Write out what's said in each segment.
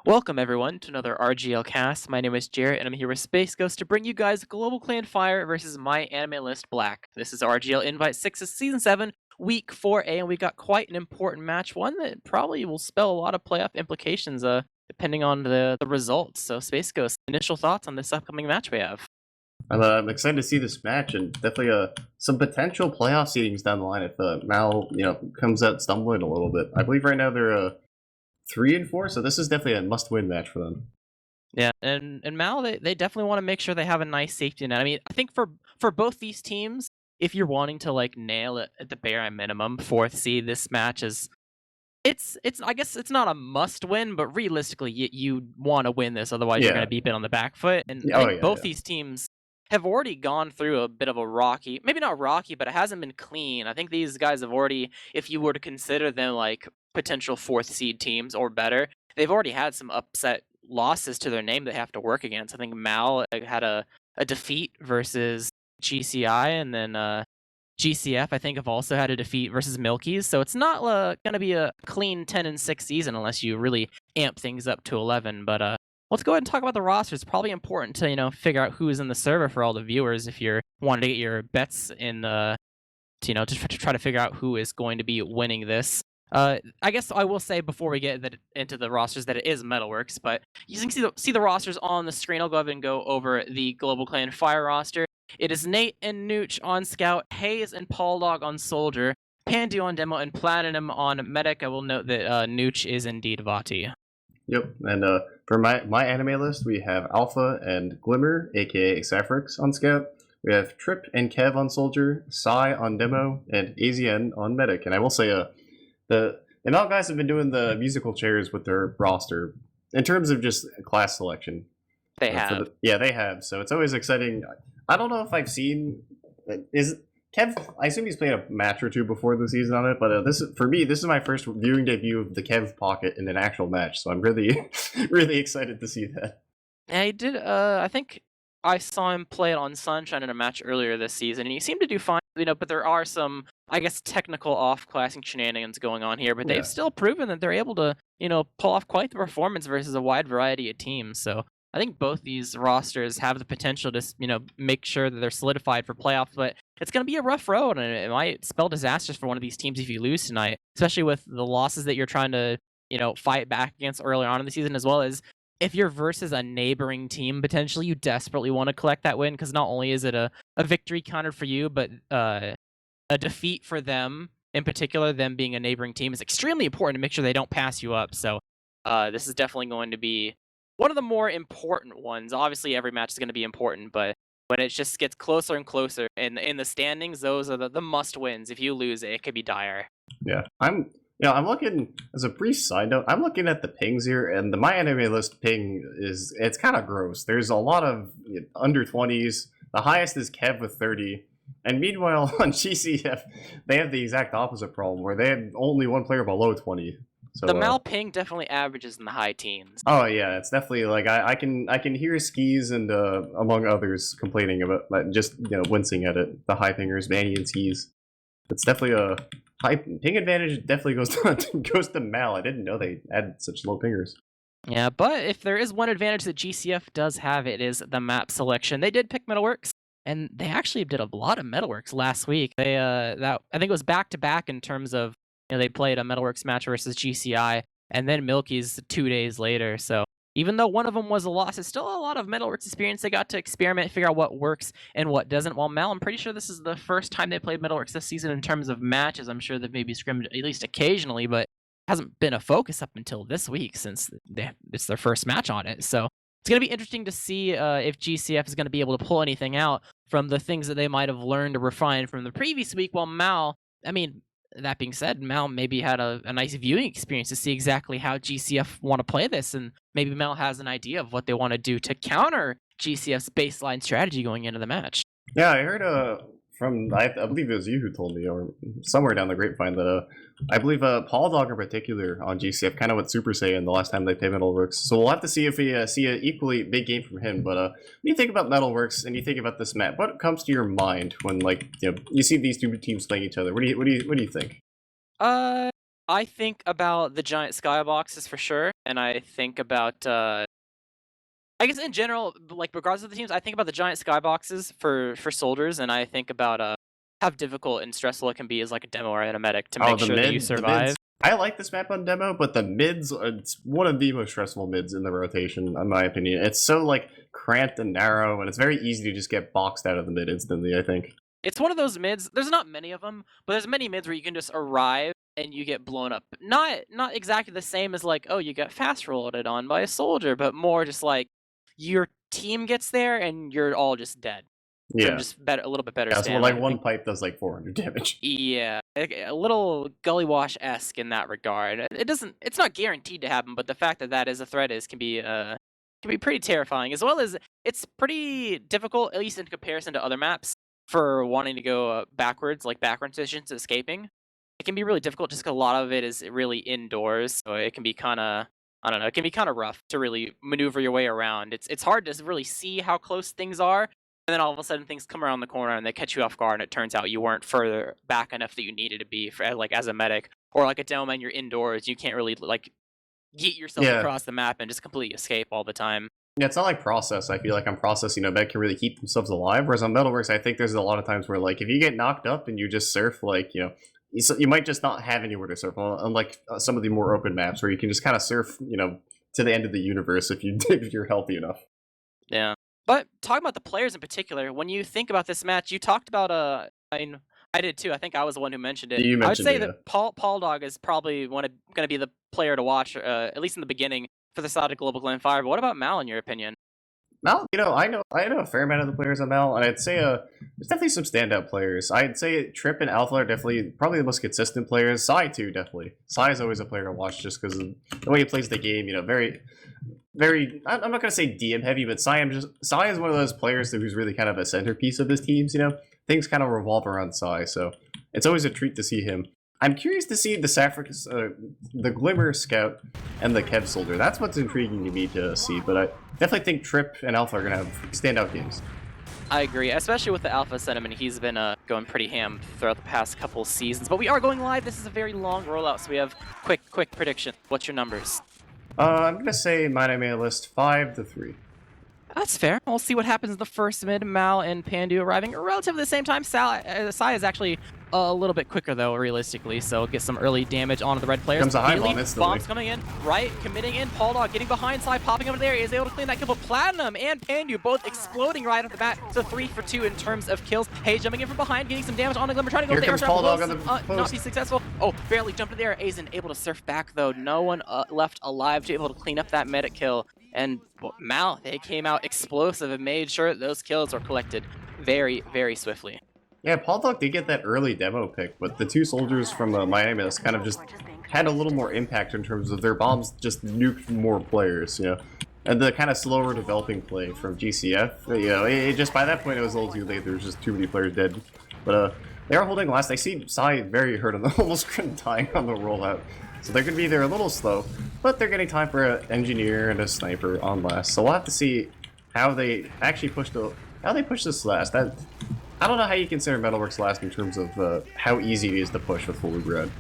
Welcome everyone to another RGL cast. My name is Jarrett and I'm here with Space Ghost to bring you guys GlobalClan Fire versus MyAnimeList Black. This is RGL Invite 6's Season 7, Week 4A, and we got quite an important match, one that probably will spell a lot of playoff implications depending on the results. So Space Ghost, initial thoughts on this upcoming match we have? I'm excited to see this match and definitely some potential playoff seedings down the line if Mal comes out stumbling a little bit. I believe right now they're 3-4, so this is definitely a must-win match for them. Yeah, and Mal, they definitely want to make sure they have a nice safety net. I mean, I think for both these teams, if you're wanting to like nail it at the bare minimum, fourth seed, this match is it's I guess it's not a must win, but realistically, you want to win this, otherwise you're going Yeah. to be bit on the back foot. And I Oh think yeah, both yeah. these teams have already gone through a bit of a rocky, maybe not rocky, but it hasn't been clean. I think these guys have already, if you were to consider them like potential fourth seed teams or better, they've already had some upset losses to their name they have to work against. I think Mal had a defeat versus GCI, and then GCF, I think, have also had a defeat versus Milky's, so it's not going to be a clean 10-6 season unless you really amp things up to 11. But let's go ahead and talk about the roster. It's probably important to figure out who's in the server for all the viewers if you're wanting to get your bets in the to try to figure out who is going to be winning this. I guess I will say before we get into the rosters that it is Metalworks, but you can see the rosters on the screen. I'll go ahead and go over the GlobalClan Fire roster. It is Nate and Nooch on Scout, Hayes and Paul Dog on Soldier, Pandu on Demo, and Platinum on Medic. I will note that Nooch is indeed Vati. Yep. And for my anime list, we have Alpha and Glimmer, aka Saphrex, on Scout. We have Trip and Kev on Soldier, Psy on Demo, and AZN on Medic. And I will say, the amount guys have been doing the musical chairs with their roster in terms of just class selection. They have. Yeah, they have. So it's always exciting. I don't know if I've seen is Kev. I assume he's played a match or two before the season on it, but this for me, this is my first viewing debut of the Kev pocket in an actual match. So I'm really, really excited to see that. Yeah, he did. I think I saw him play it on Sunshine in a match earlier this season, and he seemed to do fine. But there are some, I guess, technical off-classing shenanigans going on here. But Yeah. they've still proven that they're able to, pull off quite the performance versus a wide variety of teams. So I think both these rosters have the potential to, make sure that they're solidified for playoffs. But it's going to be a rough road, and it might spell disasters for one of these teams if you lose tonight, especially with the losses that you're trying to, fight back against earlier on in the season, as well as if you're versus a neighboring team, potentially you desperately want to collect that win, because not only is it a victory counted for you, but a defeat for them, in particular, them being a neighboring team, is extremely important to make sure they don't pass you up. So this is definitely going to be one of the more important ones. Obviously, every match is going to be important, but when it just gets closer and closer in the standings, those are the must wins. If you lose it could be dire. Yeah, I'm looking as a brief side note. I'm looking at the pings here, and the MyAnimeList ping it's kind of gross. There's a lot of under 20s. The highest is Kev with 30, and meanwhile on GCF they have the exact opposite problem where they have only one player below 20. So, the Mal ping definitely averages in the high teens. Oh yeah, it's definitely like I can hear Skis and among others complaining about just wincing at it. The high pingers, Vanny and Skis. It's definitely a high ping advantage. Definitely goes to Mal. I didn't know they had such low pingers. Yeah, but if there is one advantage that GCF does have, it is the map selection. They did pick Metalworks, and they actually did a lot of Metalworks last week. They I think it was back to back in terms of they played a Metalworks match versus GCI, and then Milky's 2 days later. So even though one of them was a loss, it's still a lot of Metalworks experience. They got to experiment, figure out what works and what doesn't. While Mal, I'm pretty sure this is the first time they played Metalworks this season in terms of matches. I'm sure they've maybe scrimmed at least occasionally, but hasn't been a focus up until this week since it's their first match on it. So it's going to be interesting to see if GCF is going to be able to pull anything out from the things that they might have learned or refined from the previous week, while Mal, that being said, Mal maybe had a nice viewing experience to see exactly how GCF want to play this, and maybe Mal has an idea of what they want to do to counter GCF's baseline strategy going into the match. Yeah, I heard from I believe it was you who told me, or somewhere down the grapevine, that I believe Paul Dog in particular on GCF kind of went Super Saiyan the last time they played Metalworks. So we'll have to see if we see an equally big game from him. But when you think about Metalworks and you think about this map, what comes to your mind when you see these two teams playing each other? What do you think? I think about the giant skyboxes for sure, and I think about, I guess in general, like regardless of the teams, I think about the giant skyboxes for soldiers, and I think about how difficult and stressful it can be as like a demo or a medic to Oh, make sure that you the mids. survive. I like this map on demo, but the mids, it's one of the most stressful mids in the rotation, in my opinion. It's so like cramped and narrow, and it's very easy to just get boxed out of the mid instantly, I think. It's one of those mids. There's not many of them, but there's many mids where you can just arrive and you get blown up. Not exactly the same as like, oh, you got fast rolled on by a soldier, but more just like your team gets there and you're all just dead from Yeah. just better, a little bit better Yeah, so stamina. like one pipe does like 400 damage. Yeah, a little gully wash esque in that regard. It doesn't. It's not guaranteed to happen, but the fact that that is a threat can be pretty terrifying. As well as it's pretty difficult, at least in comparison to other maps, for wanting to go backwards, like backward transitions, escaping. It can be really difficult just 'cause a lot of it is really indoors, so it can be kind of. I don't know. It can be kind of rough to really maneuver your way around. It's hard to really see how close things are, and then all of a sudden things come around the corner and they catch you off guard, and it turns out you weren't further back enough that you needed to be for like as a medic or like a demo man. You're indoors. You can't really like yeet yourself Yeah. across the map and just completely escape all the time. Yeah, it's not like Process. I feel like on Process, med can really keep themselves alive. Whereas on Metalworks, I think there's a lot of times where, like, if you get knocked up and you just surf, like, you might just not have anywhere to surf. Unlike some of the more open maps where you can just kind of surf, to the end of the universe if if you're healthy enough. Yeah. But talking about the players in particular, when you think about this match, you talked about I mean, I did too. I think I was the one who mentioned it. You I would mentioned say it, yeah. that Paul Dog is probably going to be the player to watch, at least in the beginning, for the side of GlobalClan Fire. But what about Mal, in your opinion? Mal, I know a fair amount of the players on Mal, and I'd say there's definitely some standout players. I'd say Trip and Alpha are definitely probably the most consistent players. Sai too, definitely. Sai is always a player to watch just because of the way he plays the game. Very, very. I'm not gonna say DM heavy, but Sai is one of those players who's really kind of a centerpiece of his teams. Things kind of revolve around Sai, so it's always a treat to see him. I'm curious to see the Sapphic, the Glimmer Scout, and the Kev Soldier. That's what's intriguing to me to see, but I definitely think Trip and Alpha are going to have standout games. I agree, especially with the Alpha sentiment. He's been going pretty ham throughout the past couple seasons. But we are going live. This is a very long rollout, so we have quick prediction. What's your numbers? I'm going to say MyAnimeList 5-3. That's fair. We'll see what happens in the first mid. Mal and Pandu arriving relatively the same time. Sai is actually a little bit quicker, though, realistically, so get some early damage onto the red players. Comes a high bomb instantly. Bombs coming in, right, committing in. Paul Dog getting behind Sai, popping over there, is able to clean that kill, but Platinum and Pandu both exploding right off the bat, so 3 for 2 in terms of kills. Hey, jumping in from behind, getting some damage on the Glimmer, trying to go Here with the comes air Paul trap, Dog on the post. not be successful. Oh, barely jumped in there. Aizen able to surf back, though. No one left alive to able to clean up that medic kill. And Mal, they came out explosive and made sure those kills were collected very, very swiftly. Yeah, Paul Dog did get that early demo pick, but the two soldiers from MyAnimeList kind of just had a little more impact in terms of their bombs just nuked more players, And the kind of slower developing play from GCF, it just by that point it was a little too late. There was just too many players dead. But they are holding last. I see Sai very hurt on the almost dying on the rollout. So they're going to be there a little slow, but they're getting time for an engineer and a sniper on last. So we'll have to see how they actually push this last. I don't know how you consider Metalworks last in terms of how easy it is to push with Fully Bread.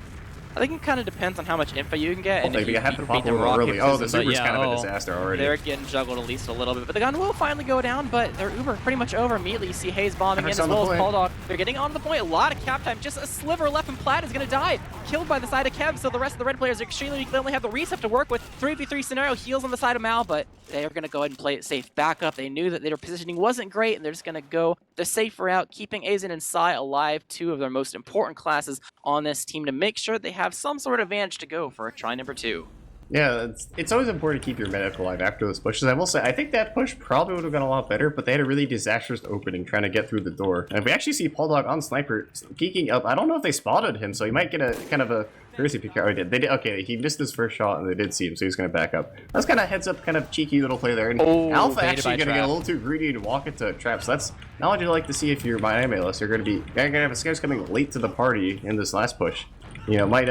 I think it kind of depends on how much info you can get. And if you have to beat pop a them little early. Oh, the super Super's kind of a disaster already. They're getting juggled at least a little bit. But the gun will finally go down, but their Uber pretty much over immediately. You see Hayes bombing in as well as Paul Dog. They're getting on the point. A lot of cap time. Just a sliver left, and Plaid is going to die. Killed by the side of Kev, so the rest of the red players are extremely weak. They only have the reset to work with. 3v3 scenario, heals on the side of Mal, but they are going to go ahead and play it safe. Back up. They knew that their positioning wasn't great, and they're just going to go the safe route, keeping Aizen and Sai alive, two of their most important classes on this team, to make sure they have some sort of advantage to go for try number 2. Yeah, it's always important to keep your medic alive after those pushes. I will say, I think that push probably would have gone a lot better, but they had a really disastrous opening trying to get through the door. And we actually see Paul Dog on Sniper peeking up. I don't know if they spotted him, so he might get a kind of a courtesy pick. Oh, they did. Okay, he missed his first shot, and they did see him, so he's going to back up. That's kind of heads up, kind of cheeky little play there. And Alpha actually going to get a little too greedy and walk into traps. So that's not what you like to see if you're MyAnimeList. You're going to have a Scouts coming late to the party in this last push. Might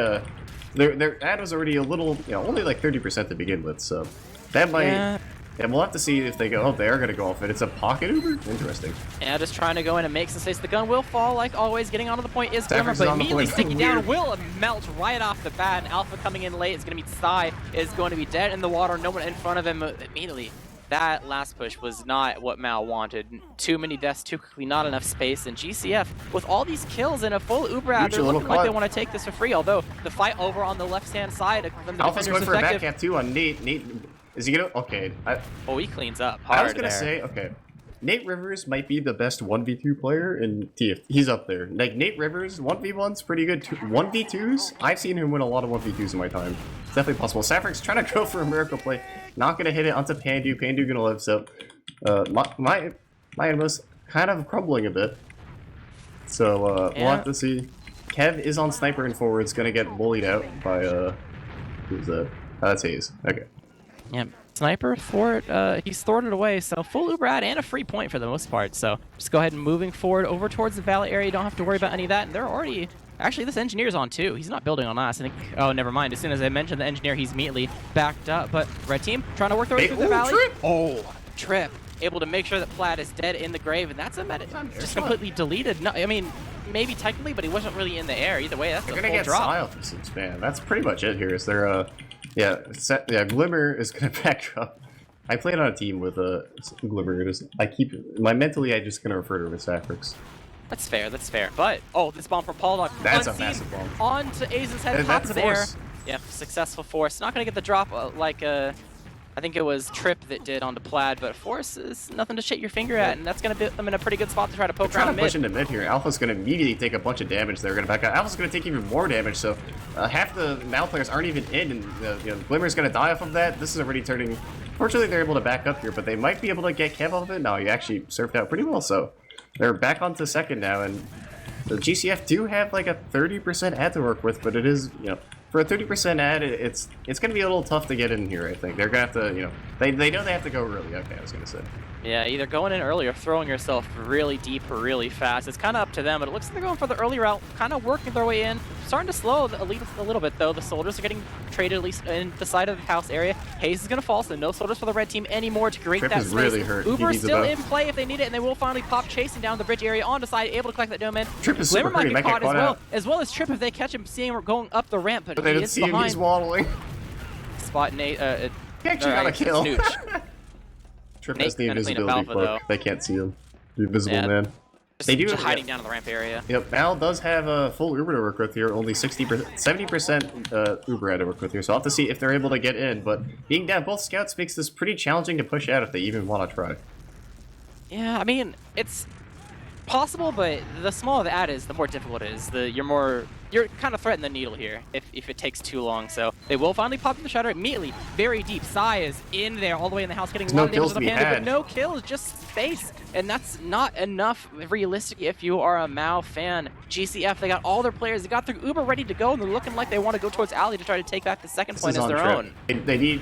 their ad was already a little, only like 30% to begin with, so that might Yeah, we'll have to see if they go. Oh, they are going to go off it. It's a pocket Uber? Interesting. Yeah, just trying to go in and make some space. The gun will fall, like always. Getting onto the point is Glimmer, Saffron's but on the immediately point. sticking Weird. down will melt right off the bat. And Alpha coming in late is going to meet Psy, is going to be dead in the water. No one in front of him immediately. That last push was not what Mal wanted. Too many deaths too quickly, not enough space. And GCF, with all these kills and a full Uber ad, they're looking like they want to take this for free. Although the fight over on the left-hand side from the Alpha's going for effective. a back cap too on Nate. Nate, is he gonna? Okay. Oh, he cleans up hard. I was gonna say, okay. Nate Rivers might be the best 1v2 player in TF. He's up there. Like, Nate Rivers, 1v1's pretty good. 1v2s, I've seen him win a lot of 1v2s in my time. It's definitely possible. Saffric's trying to go for a miracle play. Not gonna hit it onto Pandu. Pandu gonna live, so... my MyAnimeList kind of crumbling a bit. So, we'll have to see. Kev is on sniper and forwards, gonna get bullied out by, who's that? That's Hayes. Okay. Yep. Sniper, thwart, he's thwarted away, so full Uber ad and a free point for the most part. So just go ahead and moving forward over towards the valley area. You don't have to worry about any of that. And they're already... Actually, this engineer's on too. He's not building on us. I think... Oh, never mind. As soon as I mentioned the engineer, he's immediately backed up. But red team trying to work their way through the valley. Trip. Oh, Trip. Able to make sure that Plaid is dead in the grave. And that's a just completely deleted. No, I mean... Maybe technically, but he wasn't really in the air. Either way, that's a full drop. They're gonna get Psy off this man. That's pretty much it here. Is there yeah, Glimmer is gonna back up. I played on a team with Glimmer. Mentally I just gonna refer to him as Saffrix. That's fair, that's fair. But this bomb from Paul Dog. That's a massive bomb. Onto Aze's head, top of the air. Yeah, successful force. Not gonna get the drop I think it was Trip that did onto Plaid, but Force is nothing to shake your finger at, and that's going to put them in a pretty good spot to try to poke around mid. Trying to push into mid here. Alpha's going to immediately take a bunch of damage. They're going to back out. Alpha's going to take even more damage, so half the Mal players aren't even in, and Glimmer's going to die off of that. This is already turning... Fortunately, they're able to back up here, but they might be able to get Kev off of it. No, he actually surfed out pretty well, so they're back onto second now, and the GCF do have like a 30% ad to work with, but it is, for a 30% ad, it's going to be a little tough to get in here, I think. They're going to have to, they know they have to go early. Okay, I was going to say. Yeah, either going in early or throwing yourself really deep or really fast. It's kind of up to them, but it looks like they're going for the early route, kind of working their way in. Starting to slow the lead a little bit, though. The soldiers are getting traded at least in the side of the house area. Hayes is going to fall, so no soldiers for the red team anymore to create that space. Really hurt. Uber is still in play if they need it, and they will finally pop chasing down the bridge area onto side, able to collect that domain. Trip is Glimmer super hurt. He might get caught as well as Trip if they catch him seeing him going up the ramp, but they didn't see him. He's waddling. Spot Nate. He actually got a kill. Trip has the Nate's invisibility cloak. They can't see him. The invisible man. They do hiding down in the ramp area. Yep, Mal does have a full Uber to work with here. Only 70% Uber had to work with here. So I'll have to see if they're able to get in. But being down both scouts makes this pretty challenging to push out if they even want to try. Yeah, I mean, it's possible, but the smaller the ad is, the more difficult it is. You're kind of threatening the needle here if it takes too long. So they will finally pop in the shutter immediately. Very deep. Psy is in there all the way in the house, getting a lot of damage to the panda, but no kills, just space. And that's not enough realistic if you are a Mao fan. GCF, they got all their players. They got their Uber ready to go, and they're looking like they want to go towards Alley to try to take back the second point as their own. They need,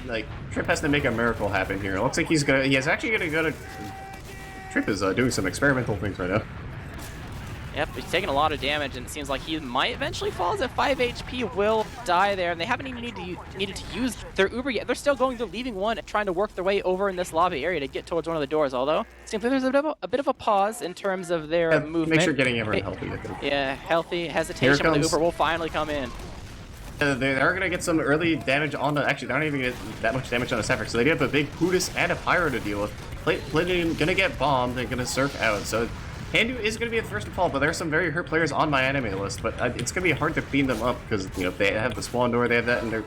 Trip has to make a miracle happen here. It looks like he's actually gonna go to... Trip is doing some experimental things right now. Yep, he's taking a lot of damage, and it seems like he might eventually fall at 5 HP, will die there, and they haven't even needed to use their Uber yet. They're still going, they're leaving one, trying to work their way over in this lobby area to get towards one of the doors, although it seems like there's a bit of a pause in terms of their movement. Make sure getting everyone healthy, I think. Yeah, healthy hesitation, but the Uber will finally come in. They are going to get some early damage on the... Actually, they're not even going to get that much damage on the Saffrix, so they do have a big Pootis and a Pyro to deal with. Palladium going to get bombed, they're going to surf out, so... Pandu is going to be the first to fall, but there are some very hurt players on my anime list, but it's going to be hard to clean them up because, they have the spawn door, they have that, and they're...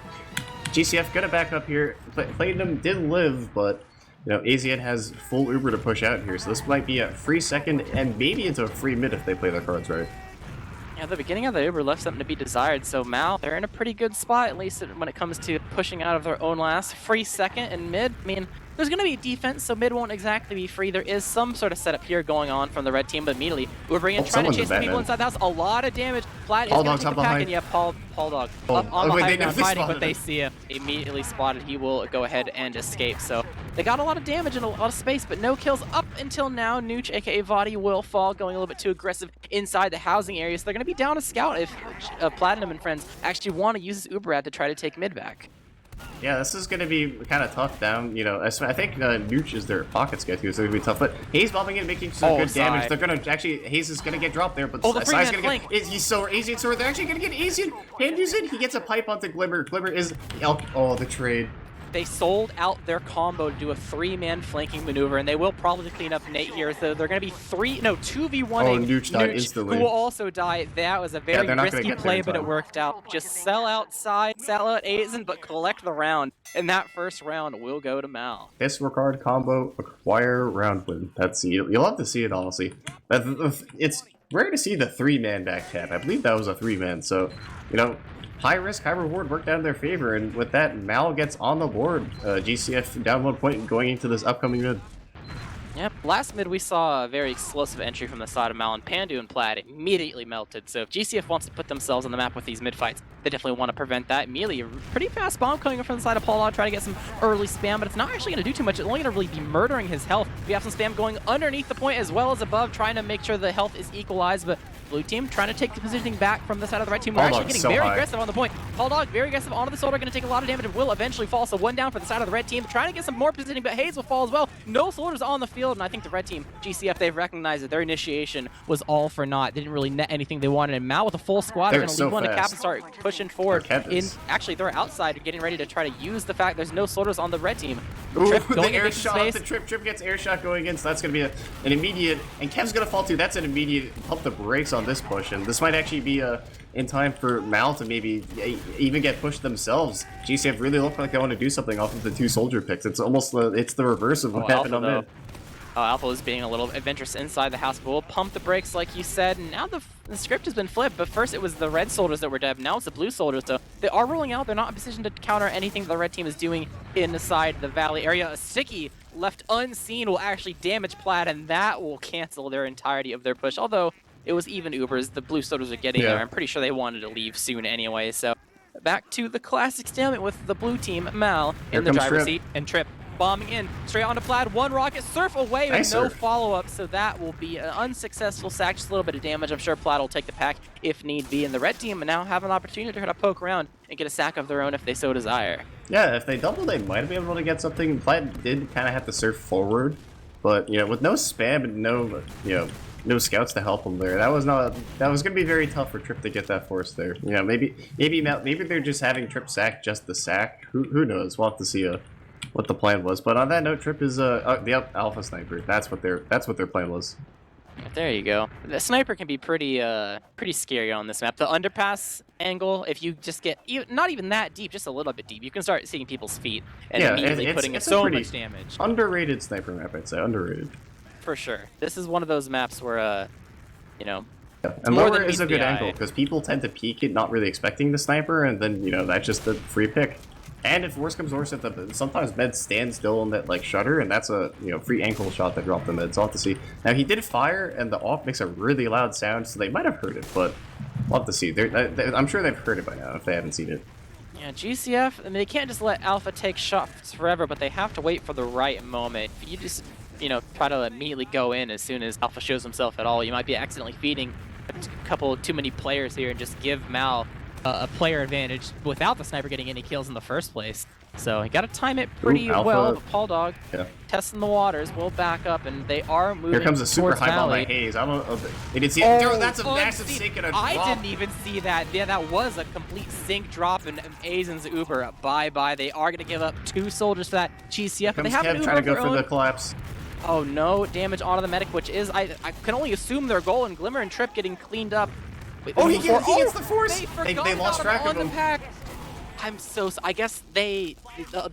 GCF going to back up here. Palladium did live, but, AZN has full Uber to push out here, so this might be a free second and maybe into a free mid if they play their cards right. Yeah, the beginning of the Uber left something to be desired, so Mal, they're in a pretty good spot, at least when it comes to pushing out of their own last. Free second and mid, I mean, there's going to be defense, so mid won't exactly be free. There is some sort of setup here going on from the red team, but immediately Uber in trying to chase the people inside the house. A lot of damage. Plaid is going to take the pack, and yeah, Paul Dog up on the high ground fighting, but they see him. Immediately spotted. He will go ahead and escape. So they got a lot of damage and a lot of space, but no kills up until now. Nooch, aka VOD, will fall, going a little bit too aggressive inside the housing area. So they're going to be down a scout if Platinum and friends actually want to use this Uber ad to try to take mid back. Yeah, this is going to be kind of tough down. You know, I think Nooch is their pockets get to, so it's going to be tough. But Hayes bombing in, making some good damage. They're going to actually, Hayes is going to get dropped there, but Sai's going to get. He's so easy, so they're actually going to get easy. Handy's in. He gets a pipe onto Glimmer. Glimmer is. Oh, the trade. They sold out their combo to do a 3-man flanking maneuver, and they will probably clean up Nate here. So they're going to be 2v1. Oh, Nooch died instantly. Who will also die. That was a very risky play, but it worked out. Just sell outside, sell out Aizen, but collect the round. And that first round will go to Mal. Disregard combo, acquire round win. That's you'll love to see it, honestly. It's rare to see the 3-man back tap. I believe that was a 3-man. So, you know. High risk, high reward worked out in their favor, and with that, Mal gets on the board. GCF down 1 point going into this upcoming mid. Yep, last mid we saw a very explosive entry from the side of Mal, and Pandu and Plaid immediately melted. So if GCF wants to put themselves on the map with these mid fights, they definitely want to prevent that. Immediately, a pretty fast bomb coming from the side of Paul, trying to get some early spam, but it's not actually going to do too much. It's only going to really be murdering his health. We have some spam going underneath the point as well as above, trying to make sure the health is equalized, but blue team trying to take the positioning back from the side of the red team. We're actually getting very aggressive on the point. Bulldog very aggressive onto the soldier, going to take a lot of damage and will eventually fall. So 1 down for the side of the red team. Trying to get some more positioning, but Hayes will fall as well. No soldiers on the field, and I think the red team, GCF, they've recognized that their initiation was all for naught. They didn't really net anything they wanted, and Mal with a full squad, they're going to leave one to cap and start pushing forward. Actually, they're outside, getting ready to try to use the fact there's no soldiers on the red team. Ooh, Trip going the air shot, the Trip gets air shot going in, so that's going to be an immediate, and Kev's going to fall too. That's an immediate pump the brakes on this push, and this might actually be in time for Mal to maybe even get pushed themselves. GCF really look like they want to do something off of the 2 soldier picks. It's almost it's the reverse of what happened on mid. Alpha is being a little adventurous inside the house, but we'll pump the brakes like you said, and now the script has been flipped, but first it was the red soldiers that were dead, now it's the blue soldiers, so they are ruling out. They're not in a position to counter anything the red team is doing inside the valley area. A sticky left unseen will actually damage Plaid, and that will cancel their entirety of their push, although it was even Ubers. The blue soldiers are getting there. I'm pretty sure they wanted to leave soon anyway, so back to the classic stalemate with the blue team, Mal in the driver's seat, and Trip bombing in straight onto Plaid. 1 rocket, surf away with no follow-up, so that will be an unsuccessful sack, just a little bit of damage. I'm sure Plaid will take the pack if need be, and the red team now have an opportunity to try to poke around and get a sack of their own if they so desire. Yeah, if they double, they might be able to get something. Plaid did kind of have to surf forward, but you know, with no spam and no scouts to help them there, that was going to be very tough for Trip to get that force there. You know, maybe they're just having Trip sack just the sack. Who knows? We'll have to see what the plan was. But on that note, Trip is the alpha sniper. That's what their plan was. There you go. The sniper can be pretty scary on this map. The underpass angle, if you just get not even that deep, just a little bit deep, you can start seeing people's feet and immediately putting in so much damage. Underrated sniper map, I'd say. Underrated. For sure. This is one of those maps where, you know, and lower is a good angle because people tend to peek it not really expecting the sniper, and then, you know, that's just the free pick. And if worse comes to worse, sometimes med stands still on that like shutter, and that's a free ankle shot that dropped the med. So I'll have to see. Now he did fire, and the off makes a really loud sound, so they might have heard it, but we'll have to see. I'm sure they've heard it by now if they haven't seen it. Yeah, GCF, I mean, they can't just let Alpha take shots forever, but they have to wait for the right moment. If you just try to immediately go in as soon as Alpha shows himself at all, you might be accidentally feeding a couple too many players here and just give Mal a player advantage without the sniper getting any kills in the first place. So you got to time it pretty well. But Paul Dog testing the waters. Will back up, and they are moving. Here comes a super high ball by Hayes. I don't know. They didn't see it. That's a massive sink and a drop. I didn't even see that. Yeah, that was a complete sink drop, and Aizen's Uber. Bye. They are going to give up 2 soldiers for that GCF, but they have an Uber trying to go for the collapse. Oh no, damage onto the medic, which is I can only assume their goal, and Glimmer and Trip getting cleaned up. Wait, he gets the force! They lost track of him. I guess the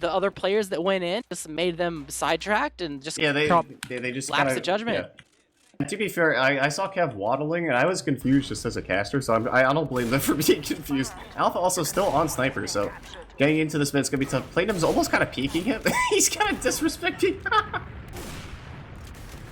other players that went in just made them sidetracked and just they just lapsed the judgment. Yeah. And to be fair, I saw Kev waddling, and I was confused just as a caster, so I don't blame them for being confused. Alpha also still on sniper, so getting into this mid's gonna be tough. Platinum's almost kind of peeking him. He's kind of disrespecting.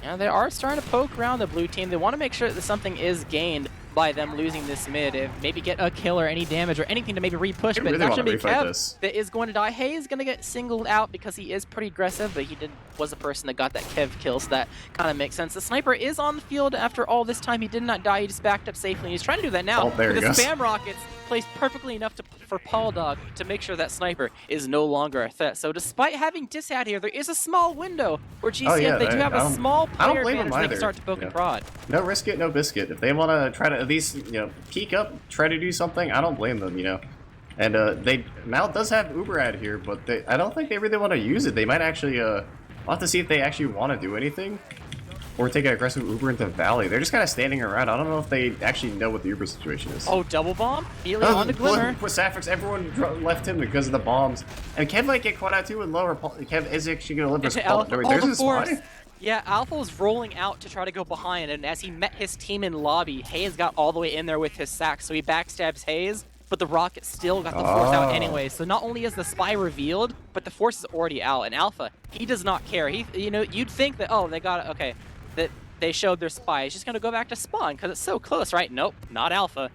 Yeah, they are starting to poke around the blue team. They want to make sure that something is gained by them losing this mid, if maybe get a kill or any damage or anything to maybe re-push, but it's not going to be Kev that is going to die. Hay is going to get singled out because he is pretty aggressive, but he was the person that got that Kev kill, so that kind of makes sense. The sniper is on the field after all this time. He did not die. He just backed up safely, and he's trying to do that now with the spam rockets. placed perfectly enough for Paul Dog to make sure that sniper is no longer a threat. So despite having Disad here, there is a small window where GCF, they do have a small player advantage they can start to poke and prod. No risk it, no biscuit. If they want to try to at least, peek up, try to do something, I don't blame them, And Mal does have Uber ad here, but I don't think they really want to use it. They might actually, we'll have to see if they actually want to do anything. Or take an aggressive Uber into Valley. They're just kind of standing around. I don't know if they actually know what the Uber situation is. Oh, double bomb? Immediately on the Glimmer. With Sapphire's, everyone left him because of the bombs. And Kev might get caught out too with lower. Kev is actually going to live his Paul. There's a spy. Yeah, Alpha was rolling out to try to go behind, and as he met his team in lobby, Hayes got all the way in there with his sack, so he backstabs Hayes. But the rocket still got the force out anyway. So not only is the spy revealed, but the force is already out. And Alpha, he does not care. You'd think that, oh, they got it, okay, that they showed their spy. He's just gonna go back to spawn because it's so close, right? Nope, not Alpha.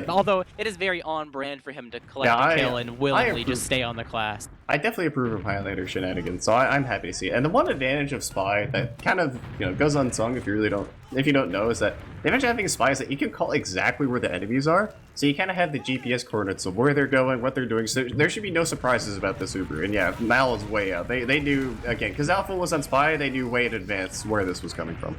Although it is very on brand for him to collect a kill and willingly just stay on the class. I definitely approve of highlighter shenanigans, so I'm happy to see it. And the one advantage of spy that kind of goes unsung if you don't know is that the advantage of having a spy is that you can call exactly where the enemies are. So you kind of have the GPS coordinates of where they're going, what they're doing. So there should be no surprises about this Uber. And yeah, Mal is way out. They knew again because Alpha was on spy. They knew way in advance where this was coming from.